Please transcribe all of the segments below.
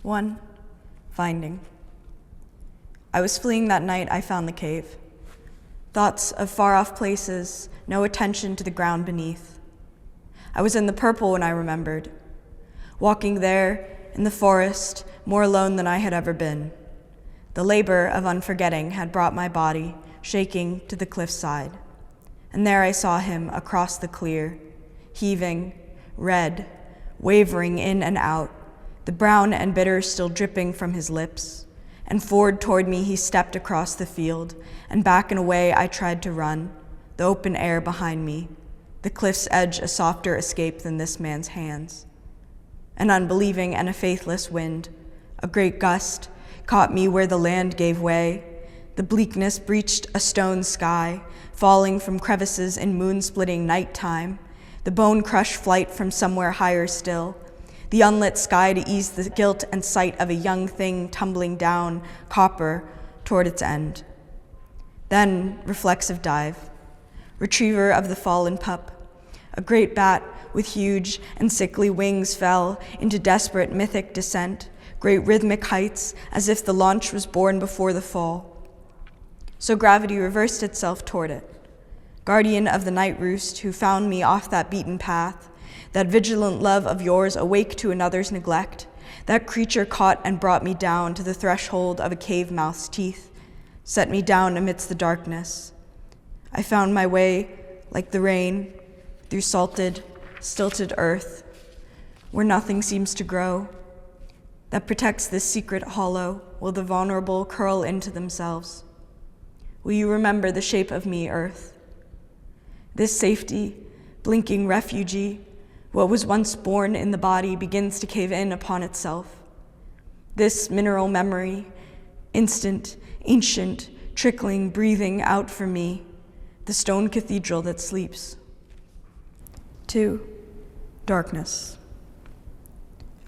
1. Finding. I was fleeing that night I found the cave. Thoughts of far-off places, no attention to the ground beneath. I was in the purple when I remembered, walking there in the forest, more alone than I had ever been. The labor of unforgetting had brought my body, shaking, to the cliffside. And there I saw him across the clear, heaving, red, wavering in and out, the brown and bitter still dripping from his lips. And forward toward me he stepped across the field, and back and away I tried to run, the open air behind me, the cliff's edge a softer escape than this man's hands. An unbelieving and a faithless wind, a great gust, caught me where the land gave way. The bleakness breached a stone sky, falling from crevices in moon-splitting nighttime, the bone-crushed flight from somewhere higher still, the unlit sky to ease the guilt and sight of a young thing tumbling down, copper, toward its end. Then, reflexive dive, retriever of the fallen pup, a great bat with huge and sickly wings fell into desperate mythic descent, great rhythmic heights, as if the launch was born before the fall. So gravity reversed itself toward it. Guardian of the night roost who found me off that beaten path, that vigilant love of yours awake to another's neglect, that creature caught and brought me down to the threshold of a cave mouth's teeth, set me down amidst the darkness. I found my way, like the rain, through salted, stilted earth, where nothing seems to grow, that protects this secret hollow while the vulnerable curl into themselves. Will you remember the shape of me, earth? This safety, blinking refugee, what was once born in the body begins to cave in upon itself. This mineral memory, instant, ancient, trickling, breathing out from me, the stone cathedral that sleeps. 2. Darkness.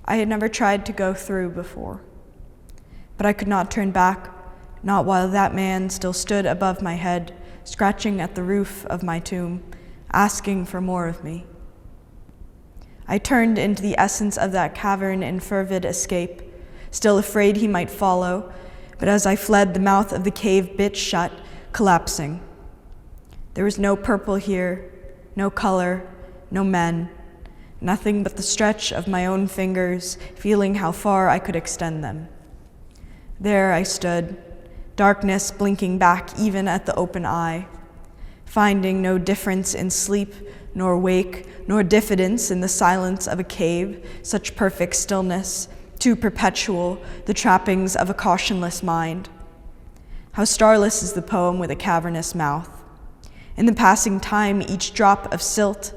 I had never tried to go through before, but I could not turn back, not while that man still stood above my head, scratching at the roof of my tomb, asking for more of me. I turned into the essence of that cavern in fervid escape, still afraid he might follow, but as I fled, the mouth of the cave bit shut, collapsing. There was no purple here, no color, no men, nothing but the stretch of my own fingers, feeling how far I could extend them. There I stood, darkness blinking back even at the open eye, finding no difference in sleep, nor wake, nor diffidence in the silence of a cave, such perfect stillness, too perpetual, the trappings of a cautionless mind. How starless is the poem with a cavernous mouth. In the passing time, each drop of silt,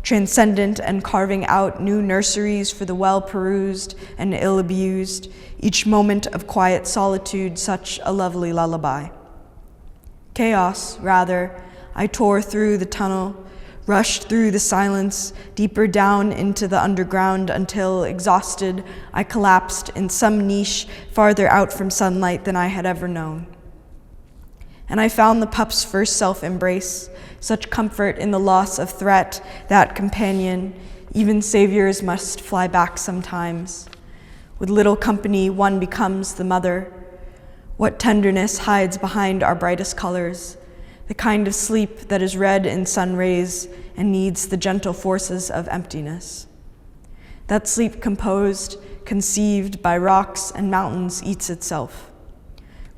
transcendent and carving out new nurseries for the well-perused and ill-abused, each moment of quiet solitude such a lovely lullaby. Chaos, rather, I tore through the tunnel, rushed through the silence, deeper down into the underground until, exhausted, I collapsed in some niche farther out from sunlight than I had ever known. And I found the pup's first self-embrace, such comfort in the loss of threat, that companion, even saviors must fly back sometimes. With little company, one becomes the mother. What tenderness hides behind our brightest colors, the kind of sleep that is red in sun rays and needs the gentle forces of emptiness. That sleep composed, conceived by rocks and mountains eats itself,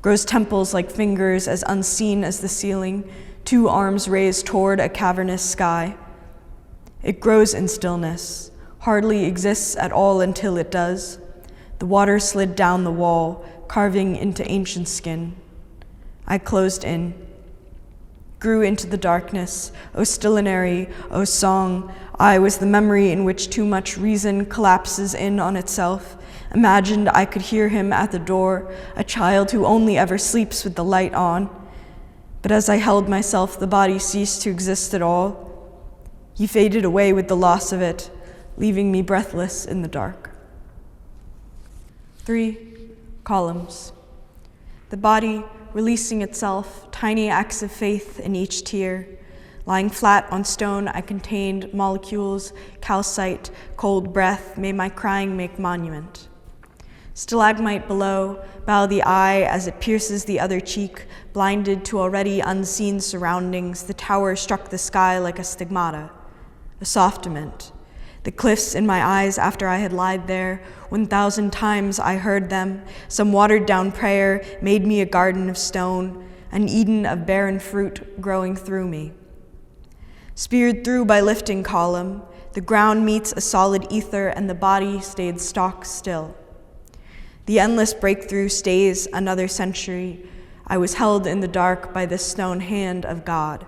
grows temples like fingers as unseen as the ceiling, two arms raised toward a cavernous sky. It grows in stillness, hardly exists at all until it does. The water slid down the wall, carving into ancient skin. I closed in, grew into the darkness. O stillinary, O song, I was the memory in which too much reason collapses in on itself. Imagined I could hear him at the door, a child who only ever sleeps with the light on. But as I held myself, the body ceased to exist at all. He faded away with the loss of it, leaving me breathless in the dark. 3. Columns. The body releasing itself, tiny acts of faith in each tear. Lying flat on stone, I contained molecules, calcite, cold breath, may my crying make monument. Stalagmite below, bow the eye as it pierces the other cheek, blinded to already unseen surroundings. The tower struck the sky like a stigmata, a softiment. The cliffs in my eyes after I had lied there, 1,000 times I heard them. Some watered-down prayer made me a garden of stone, an Eden of barren fruit growing through me. Speared through by lifting column, the ground meets a solid ether and the body stayed stock still. The endless breakthrough stays another century. I was held in the dark by this stone hand of God.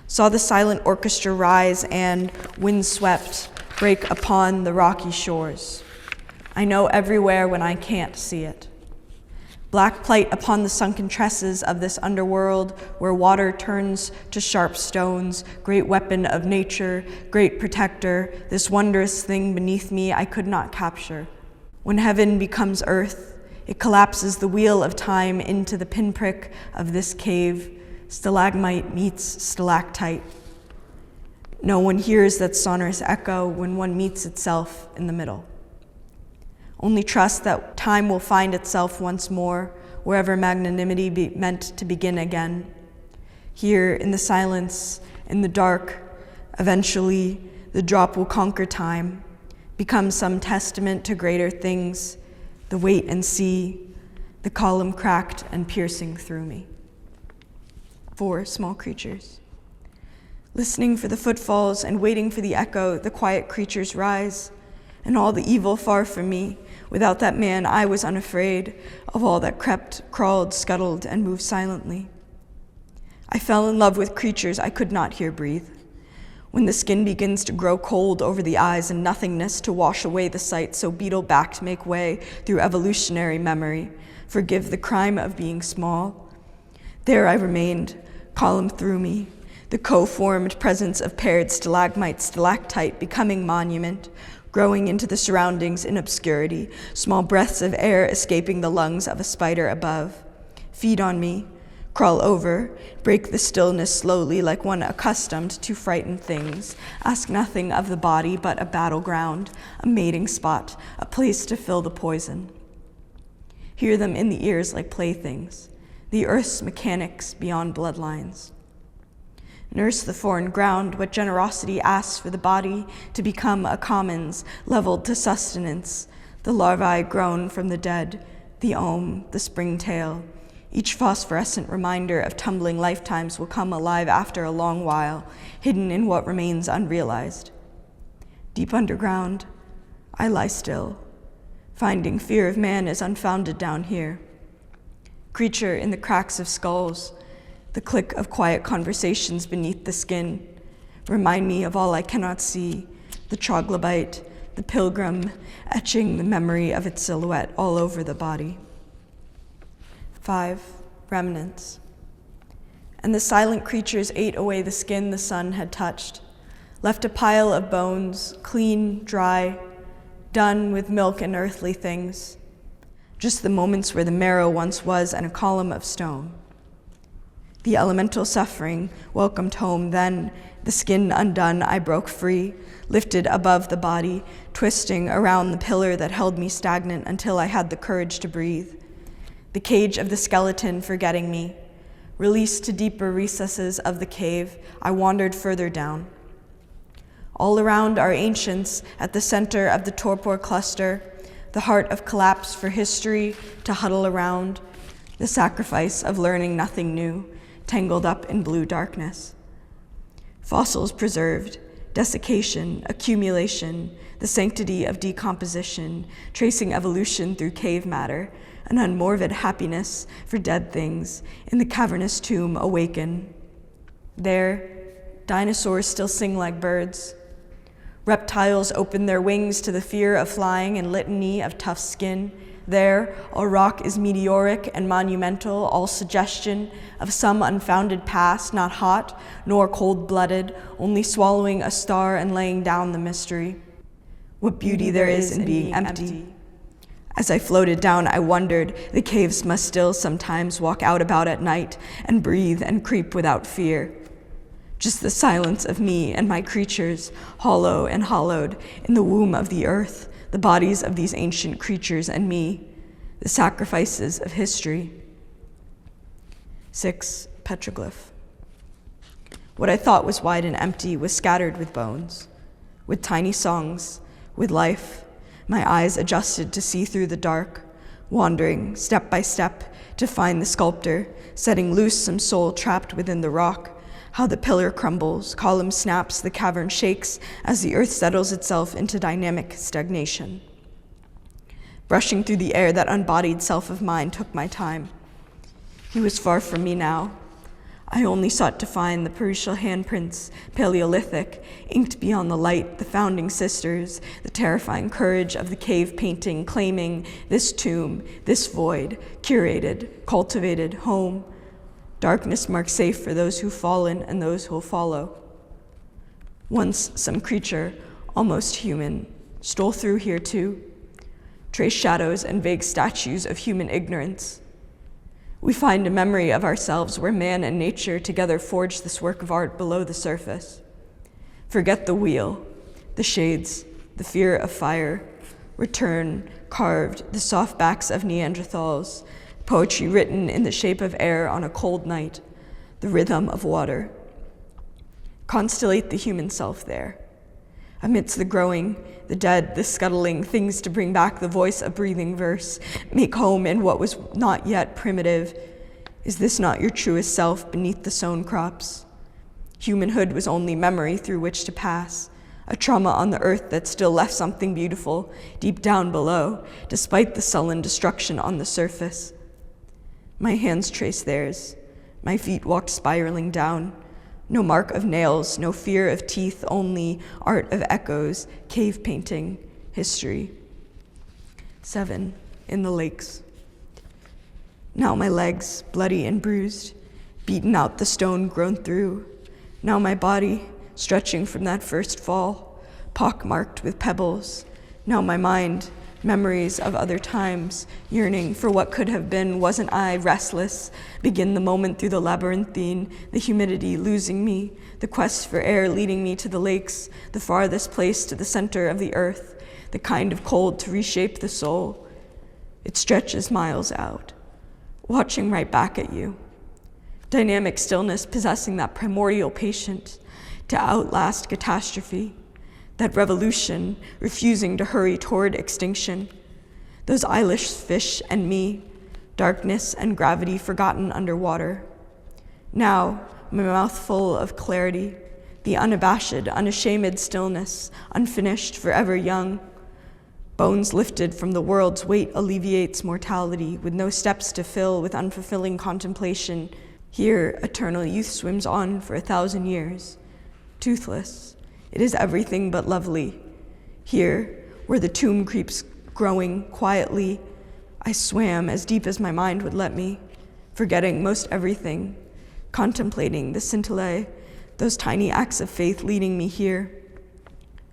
Saw the silent orchestra rise and, windswept, break upon the rocky shores. I know everywhere when I can't see it. Black plight upon the sunken tresses of this underworld where water turns to sharp stones, great weapon of nature, great protector, this wondrous thing beneath me I could not capture. When heaven becomes earth, it collapses the wheel of time into the pinprick of this cave. Stalagmite meets stalactite. No one hears that sonorous echo when one meets itself in the middle. Only trust that time will find itself once more, wherever magnanimity be meant to begin again. Here, in the silence, in the dark, eventually, the drop will conquer time, become some testament to greater things, the wait and see, the column cracked and piercing through me. 4 small creatures. Listening for the footfalls and waiting for the echo, the quiet creatures rise, and all the evil far from me. Without that man, I was unafraid of all that crept, crawled, scuttled, and moved silently. I fell in love with creatures I could not hear breathe. When the skin begins to grow cold over the eyes and nothingness to wash away the sight, so beetle-backed make way through evolutionary memory. Forgive the crime of being small. There I remained, column through me, the co-formed presence of paired stalagmite, stalactite becoming monument, growing into the surroundings in obscurity, small breaths of air escaping the lungs of a spider above. Feed on me, crawl over, break the stillness slowly like one accustomed to frightened things. Ask nothing of the body but a battleground, a mating spot, a place to fill the poison. Hear them in the ears like playthings, the earth's mechanics beyond bloodlines. Nurse the foreign ground, what generosity asks for the body to become a commons, leveled to sustenance, the larvae grown from the dead, the ohm, the springtail. Each phosphorescent reminder of tumbling lifetimes will come alive after a long while, hidden in what remains unrealized. Deep underground, I lie still, finding fear of man is unfounded down here. Creature in the cracks of skulls, the click of quiet conversations beneath the skin remind me of all I cannot see, the troglobite, the pilgrim, etching the memory of its silhouette all over the body. 5 remnants. And the silent creatures ate away the skin the sun had touched, left a pile of bones, clean, dry, done with milk and earthly things, just the moments where the marrow once was and a column of stone. The elemental suffering welcomed home, then, the skin undone, I broke free, lifted above the body, twisting around the pillar that held me stagnant until I had the courage to breathe. The cage of the skeleton forgetting me. Released to deeper recesses of the cave, I wandered further down. All around are ancients at the center of the torpor cluster, the heart of collapse for history to huddle around, the sacrifice of learning nothing new, tangled up in blue darkness. Fossils preserved, desiccation, accumulation, the sanctity of decomposition, tracing evolution through cave matter, an unmorbid happiness for dead things in the cavernous tomb awaken. There, dinosaurs still sing like birds. Reptiles open their wings to the fear of flying and litany of tough skin. There, all rock is meteoric and monumental, all suggestion of some unfounded past, not hot nor cold-blooded, only swallowing a star and laying down the mystery. What beauty there is in being empty. As I floated down, I wondered, the caves must still sometimes walk out about at night and breathe and creep without fear. Just the silence of me and my creatures, hollow and hollowed in the womb of the earth, the bodies of these ancient creatures and me, the sacrifices of history. 6. Petroglyph. What I thought was wide and empty was scattered with bones, with tiny songs, with life. My eyes adjusted to see through the dark, wandering step by step to find the sculptor, setting loose some soul trapped within the rock. How the pillar crumbles, column snaps, the cavern shakes as the earth settles itself into dynamic stagnation. Brushing through the air, that unbodied self of mine took my time. He was far from me now. I only sought to find the Parishal handprints, Paleolithic, inked beyond the light, the founding sisters, the terrifying courage of the cave painting, claiming this tomb, this void, curated, cultivated, home. Darkness marked safe for those who've fallen and those who'll follow. Once some creature, almost human, stole through here too, traced shadows and vague statues of human ignorance. We find a memory of ourselves where man and nature together forged this work of art below the surface. Forget the wheel, the shades, the fear of fire. Return, carved, the soft backs of Neanderthals, poetry written in the shape of air on a cold night, the rhythm of water. Constellate the human self there. Amidst the growing, the dead, the scuttling, things to bring back the voice of breathing verse, make home in what was not yet primitive. Is this not your truest self beneath the sown crops? Humanhood was only memory through which to pass, a trauma on the earth that still left something beautiful deep down below, despite the sullen destruction on the surface. My hands traced theirs, my feet walked spiraling down. No mark of nails, no fear of teeth, only art of echoes, cave painting, history. 7. In the lakes. Now my legs, bloody and bruised, beaten out the stone grown through. Now my body, stretching from that first fall, pockmarked with pebbles. Now my mind, memories of other times, yearning for what could have been. Wasn't I restless? Begin the moment through the labyrinthine, the humidity losing me, the quest for air leading me to the lakes, the farthest place to the center of the earth, the kind of cold to reshape the soul. It stretches miles out, watching right back at you. Dynamic stillness possessing that primordial patience to outlast catastrophe. That revolution, refusing to hurry toward extinction. Those eyeless fish and me, darkness and gravity forgotten underwater. Now, my mouth full of clarity, the unabashed, unashamed stillness, unfinished, forever young. Bones lifted from the world's weight alleviates mortality, with no steps to fill with unfulfilling contemplation. Here, eternal youth swims on for 1,000 years, toothless. It is everything but lovely. Here, where the tomb creeps growing quietly, I swam as deep as my mind would let me, forgetting most everything, contemplating the scintille, those tiny acts of faith leading me here,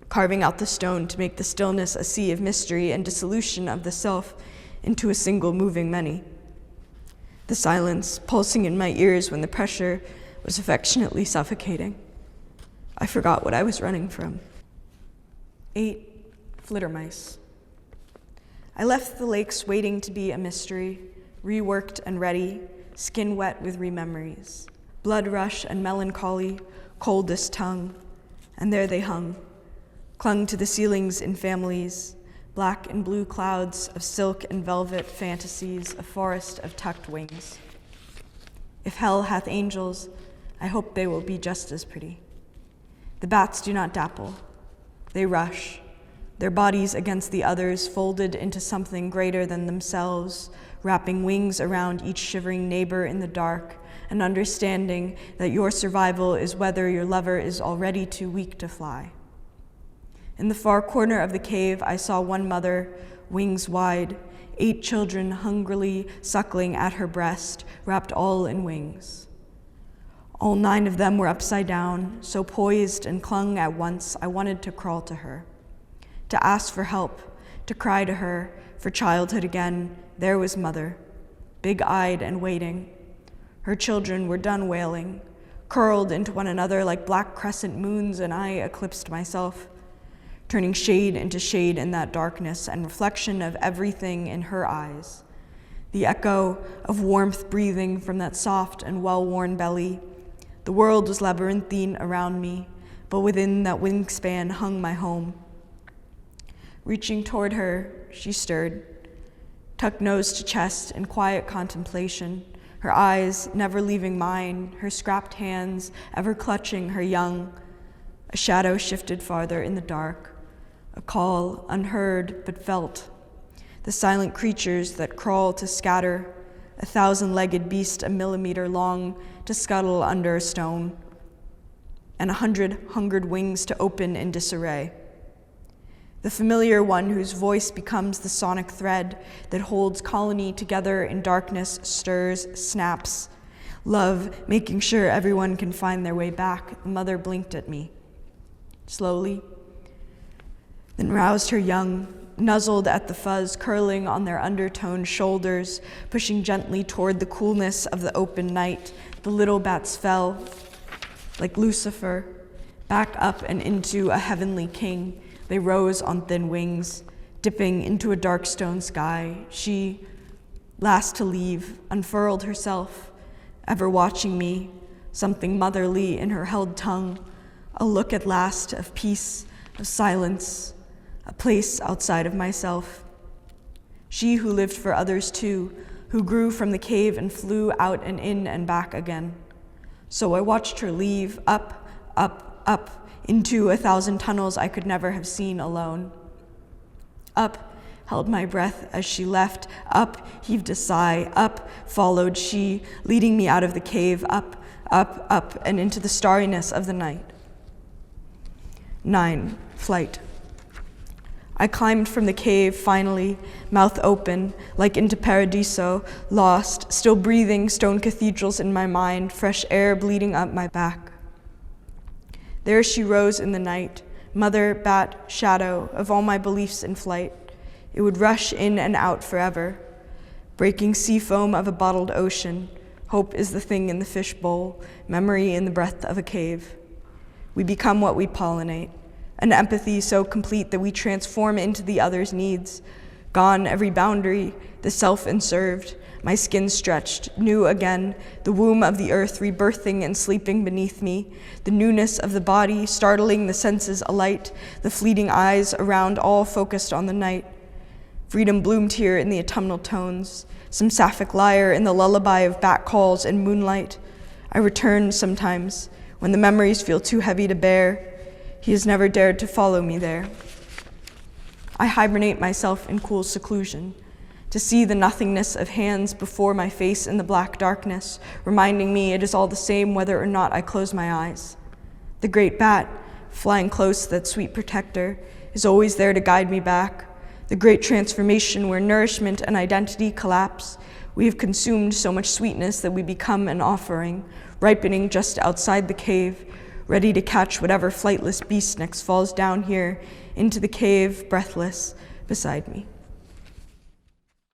carving out the stone to make the stillness a sea of mystery and dissolution of the self into a single moving many. The silence pulsing in my ears when the pressure was affectionately suffocating. I forgot what I was running from. 8. Flittermice. I left the lakes waiting to be a mystery, reworked and ready, skin wet with rememories, blood rush and melancholy, coldest tongue, and there they hung, clung to the ceilings in families, black and blue clouds of silk and velvet fantasies, a forest of tucked wings. If hell hath angels, I hope they will be just as pretty. The bats do not dapple. They rush, their bodies against the others, folded into something greater than themselves, wrapping wings around each shivering neighbor in the dark, and understanding that your survival is whether your lover is already too weak to fly. In the far corner of the cave, I saw one mother, wings wide, 8 children hungrily suckling at her breast, wrapped all in wings. All 9 of them were upside down, so poised and clung at once, I wanted to crawl to her, to ask for help, to cry to her for childhood again. There was mother, big-eyed and waiting. Her children were done wailing, curled into one another like black crescent moons, and I eclipsed myself. turning shade into shade in that darkness and reflection of everything in her eyes. The echo of warmth breathing from that soft and well-worn belly. The world was labyrinthine around me, but within that wingspan hung my home. Reaching toward her, she stirred, tucked nose to chest in quiet contemplation, her eyes never leaving mine, her scrapped hands ever clutching her young. A shadow shifted farther in the dark, a call unheard but felt. The silent creatures that crawl to scatter, a 1,000-legged beast a millimeter long to scuttle under a stone, and 100 hungered wings to open in disarray. The familiar one whose voice becomes the sonic thread that holds colony together in darkness stirs, snaps. Love, making sure everyone can find their way back. The mother blinked at me, slowly, then roused her young, nuzzled at the fuzz curling on their undertoned shoulders, pushing gently toward the coolness of the open night. The little bats fell, like Lucifer, back up and into a heavenly king. They rose on thin wings, dipping into a dark stone sky. She, last to leave, unfurled herself, ever watching me, something motherly in her held tongue, a look at last of peace, of silence, a place outside of myself. She who lived for others too, who grew from the cave and flew out and in and back again. So I watched her leave, up, up, up, into 1,000 tunnels I could never have seen alone. Up, held my breath as she left, up, heaved a sigh, up, followed she, leading me out of the cave, up, up, up, and into the starriness of the night. 9. Flight. I climbed from the cave, finally, mouth open, like into Paradiso, lost, still breathing stone cathedrals in my mind, fresh air bleeding up my back. There she rose in the night, mother, bat, shadow of all my beliefs in flight. It would rush in and out forever, breaking sea foam of a bottled ocean. Hope is the thing in the fish bowl, memory in the breath of a cave. We become what we pollinate, an empathy so complete that we transform into the other's needs. Gone every boundary, the self enserved, my skin stretched, new again, the womb of the earth rebirthing and sleeping beneath me, the newness of the body startling the senses alight, the fleeting eyes around all focused on the night. Freedom bloomed here in the autumnal tones, some sapphic lyre in the lullaby of bat calls and moonlight. I return sometimes, when the memories feel too heavy to bear. He has never dared to follow me there. I hibernate myself in cool seclusion, to see the nothingness of hands before my face in the black darkness, reminding me it is all the same whether or not I close my eyes. The great bat, flying close to that sweet protector, is always there to guide me back. The great transformation where nourishment and identity collapse. We have consumed so much sweetness that we become an offering, ripening just outside the cave, ready to catch whatever flightless beast next falls down here into the cave, breathless, beside me.